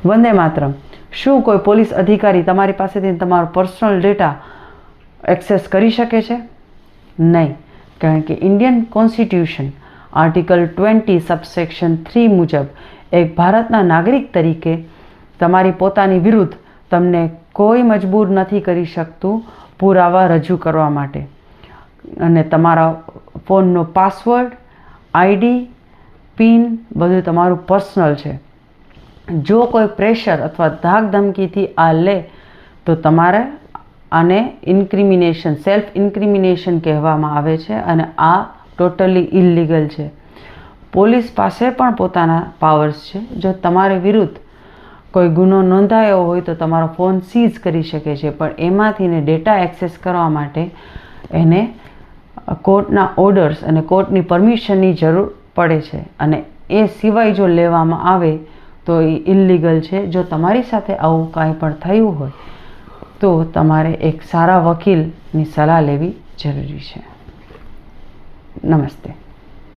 વંદે માતરમ. શું કોઈ પોલીસ અધિકારી તમારી પાસેથી તમારો પર્સનલ ડેટા એક્સેસ કરી શકે છે? નહીં, કારણ કે ઇન્ડિયન કોન્સ્ટિટ્યુશન આર્ટિકલ 20 સબસેક્શન 3 મુજબ એક ભારતના નાગરિક તરીકે તમારી પોતાની વિરુદ્ધ તમને કોઈ મજબૂર નથી કરી શકતું પુરાવા રજૂ કરવા માટે. અને તમારા ફોનનો પાસવર્ડ, આઈડી, પિન બધું તમારું પર્સનલ છે. જો કોઈ પ્રેશર અથવા ધાક ધમકીથી આ લે તો તમારે આને ઇન્ક્રિમિનેશન, સેલ્ફ ઇન્ક્રિમિનેશન કહેવામાં આવે છે અને આ ટોટલી ઇલીગલ છે. પોલીસ પાસે પણ પોતાના પાવર્સ છે. જો તમારી વિરુદ્ધ કોઈ ગુનો નોંધાયો હોય તો તમારો ફોન સીઝ કરી શકે છે, પણ એમાંથીને ડેટા એક્સેસ કરવા માટે એને કોર્ટના ઓર્ડર્સ અને કોર્ટની પરમિશનની જરૂર પડે છે અને એ સિવાય જો લેવામાં આવે તો એ ઇલીગલ છે. જો તમારી સાથે આવું કાંઈ પણ થયું હોય તો તમારે એક સારા વકીલની સલાહ લેવી જરૂરી છે. નમસ્તે.